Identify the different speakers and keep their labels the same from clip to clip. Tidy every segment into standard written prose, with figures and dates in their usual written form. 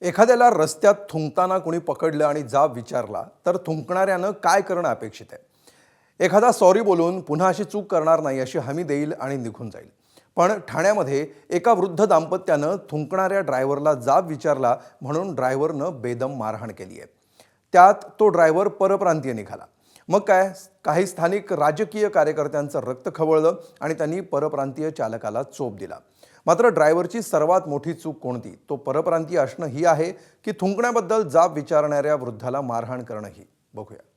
Speaker 1: एखाद्याला रस्त्यात थुंकताना कोणी पकडलं आणि जाब विचारला तर थुंकणाऱ्यानं काय करणं अपेक्षित आहे? एखादा सॉरी बोलून पुन्हा अशी चूक करणार नाही अशी हमी देईल आणि निघून जाईल. पण ठाण्यामध्ये एका वृद्ध दाम्पत्यानं थुंकणाऱ्या ड्रायव्हरला जाब विचारला म्हणून ड्रायव्हरनं बेदम मारहाण केली आहे. त्यात तो ड्रायव्हर परप्रांतीय निघाला. मग काय, काही स्थानिक राजकीय कार्यकर्त्यांचं रक्त खवळलं आणि त्यांनी परप्रांतीय चालकाला चोप दिला. मात्र ड्रायव्हरची सर्वात मोठी चूक कोणती? तो परप्रांतीय असणं ही आहे की थुंकण्याबद्दल जाब विचारणाऱ्या वृद्धाला मारहाण करणं ही? बघूया.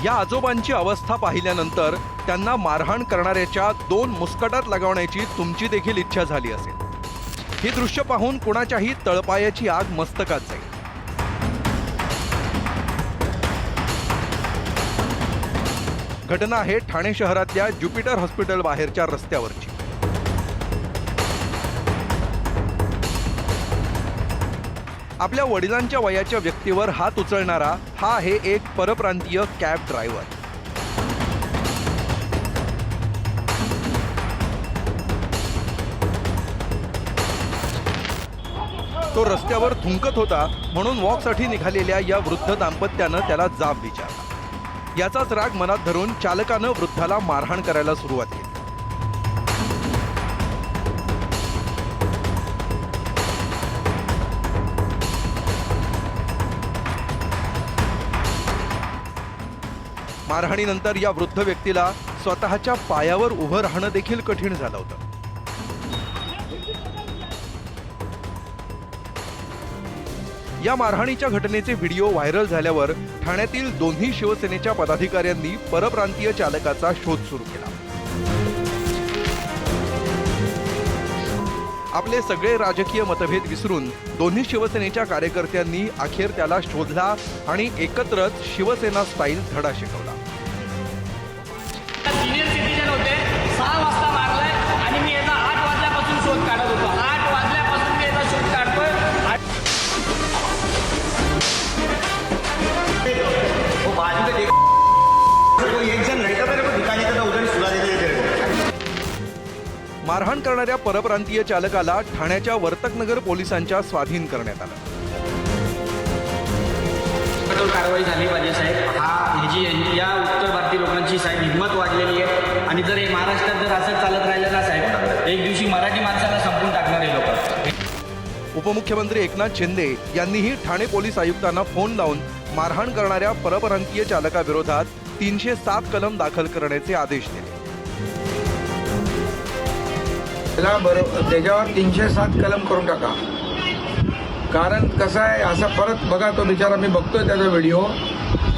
Speaker 2: या आजोबांची अवस्था पाहिल्यानंतर त्यांना मारहाण करणाऱ्याच्या दोन मुस्कटात लगावण्याची तुमची देखील इच्छा झाली असेल. ही दृश्य पाहून कुणाच्याही तळपायाची आग मस्तकात जाईल. घटना आहे ठाणे शहरातल्या ज्युपिटर हॉस्पिटल बाहेरच्या रस्त्यावरची. आपल्या वडिलांच्या वयाच्या व्यक्तीवर हात उचलणारा हा आहे एक परप्रांतीय कॅब ड्रायव्हर. तो रस्त्यावर थुंकत होता म्हणून वॉकसाठी निघालेल्या या वृद्ध दाम्पत्यानं त्याला जाब विचारला. याचाच राग मनात धरून चालकानं वृद्धाला मारहाण करायला सुरुवात केली. मारहाणीनंतर या वृद्ध व्यक्तीला स्वतःच्या पायावर उभं राहणं देखील कठीण झालं होतं. या मारहाणीच्या घटनेचे व्हिडिओ व्हायरल झाल्यावर ठाण्यातील दोन्ही शिवसेनेच्या पदाधिकाऱ्यांनी परप्रांतीय चालकाचा शोध सुरू केला. आपले सगळे राजकीय मतभेद विसरून दोन्ही शिवसेनेच्या कार्यकर्त्यांनी अखेर त्याला शोधला आणि एकत्रच शिवसेना स्टाईल धडा शिकवला.
Speaker 3: सिनियर सिटीजन होते, 6 वाजता मारलाय आणि मी याचा 8 वाजल्यापासून शोध काढत होतो. 8 वाजल्यापासून मी याचा शोध काढतोय. वो बाजू में देखो, कोई एक जन रहता मेरे को दिखाई देता, उधर ही सुला देते तेरे को.
Speaker 2: मारहाण करणाऱ्या परप्रांतीय चालकाला ठाण्याच्या वर्तकनगर पोलिसांच्या स्वाधीन करण्यात आलं.
Speaker 3: कठोर कारवाई झाली पाहिजे साहेब. या उत्तर भारतीय लोकांची साहेब हिंमत वाढलेली आहे आणि जर हे महाराष्ट्रात जर असं चालत राहिलं ना साहेब, एक दिवशी मराठी माणसाला संपून टाकणार हे लोक.
Speaker 2: उपमुख्यमंत्री एकनाथ शिंदे यांनीही ठाणे पोलीस आयुक्तांना फोन लावून मारहाण करणाऱ्या परप्रांतीय चालकाविरोधात 307 कलम दाखल करण्याचे आदेश दिले.
Speaker 4: त्याच्यावर 307 कलम करून टाका. कारण कसं आहे, असं परत बघा, तो बिचारा, मी बघतोय त्याचा व्हिडिओ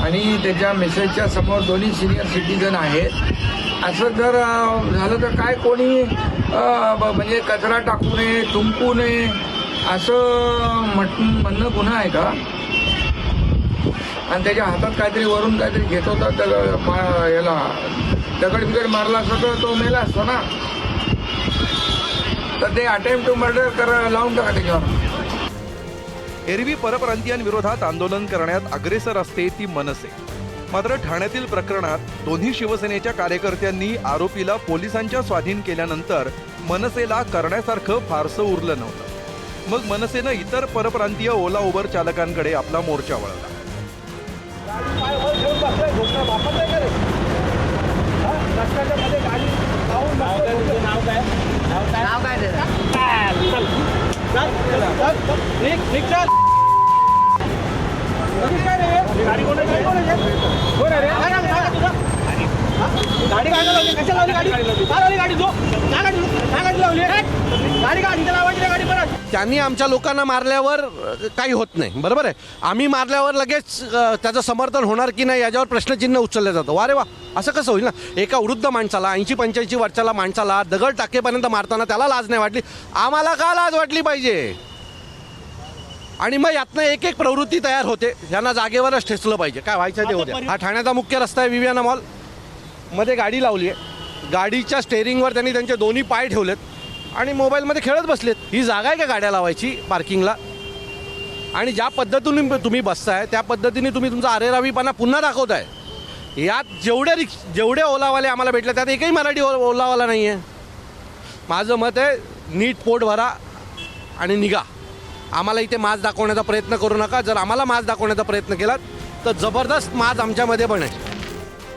Speaker 4: आणि त्याच्या मेसेजच्या समोर दोन्ही सिनियर सिटीजन आहेत. असं जर झालं तर काय कोणी म्हणजे कचरा टाकू नये, थुंकू नये असं म्हणणं गुन्हा आहे का? आणि त्याच्या हातात काहीतरी वरून काहीतरी घेत होता, याला दगड बिगड मारला असता तर तो मेला असतो ना. तर ते अटेम्प्ट टू मर्डर लावून टाका त्याच्यावर.
Speaker 2: एरवी परप्रांतीयांविरोधात आंदोलन करण्यात अग्रेसर असते ती मनसे. मात्र ठाण्यातील प्रकरणात दोन्ही शिवसेनेच्या कार्यकर्त्यांनी आरोपीला पोलिसांच्या स्वाधीन केल्यानंतर मनसेला करण्यासारखं फारसं उरलं नव्हतं. मग मनसेनं इतर परप्रांतीय ओला उबर चालकांकडे आपला मोर्चा वळवला.
Speaker 5: त्यांनी आमच्या लोकांना मारल्यावर काही होत नाही, बरोबर आहे. आम्ही मारल्यावर लगेच त्याचं समर्थन होणार की नाही याच्यावर प्रश्नचिन्ह उचललं जातं. वा रे वा, असं कसं होईल ना? एका वृद्ध माणसाला, 80-85 वर्षाला माणसाला दगड टाकेपर्यंत मारताना त्याला लाज नाही वाटली, आम्हाला का लाज वाटली पाहिजे? आणि मग यातनं एक एक प्रवृत्ती तयार होते. यांना जागेवरच ठेचलं पाहिजे. काय व्हायचं ते होते. हा ठाण्याचा मुख्य रस्ता आहे, विवियाना मॉल. मध्ये गाडी लावली आहे, गाडीच्या स्टेअरिंगवर त्यांनी त्यांचे दोन्ही पाय ठेवलेत आणि मोबाईलमध्ये खेळत बसलेत. ही जागा आहे का गाड्या लावायची पार्किंगला? आणि ज्या पद्धतीने तुम्ही बसताय त्या पद्धतीने तुम्ही तुमचा अरेरावीपणा पुन्हा दाखवताय. यात जेवढे ओलावाले आम्हाला भेटले त्यात एकही मराठी ओलावाला नाही आहे. माझं मत आहे, नीट पोट भरा आणि निघा. आम्हाला इथे माज दाखवण्याचा प्रयत्न करू नका. जर आम्हाला माज दाखवण्याचा प्रयत्न केलात तर जबरदस्त माज आमच्यामध्ये पण आहे.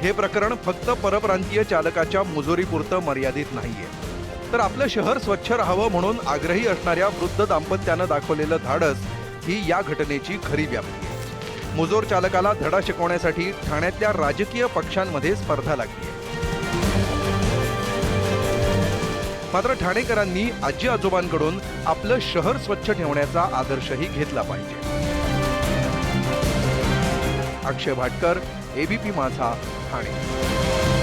Speaker 2: हे प्रकरण फक्त परप्रांतीय चालकाच्या मुजोरीपुरतं मर्यादित नाहीये, तर आपलं शहर स्वच्छ राहावं म्हणून आग्रही असणाऱ्या वृद्ध दाम्पत्यानं दाखवलेलं धाडस ही या घटनेची खरी व्याप्ती आहे. मुजोर चालकाला धडा शिकवण्यासाठी ठाण्यातल्या राजकीय पक्षांमध्ये स्पर्धा लागली आहे. मात्र ठाणेकरांनी आजी आजोबांकडून आपलं शहर स्वच्छ ठेवण्याचा आदर्शही घेतला पाहिजे. अक्षय भाटकर, एबीपी माझा, ठाणे.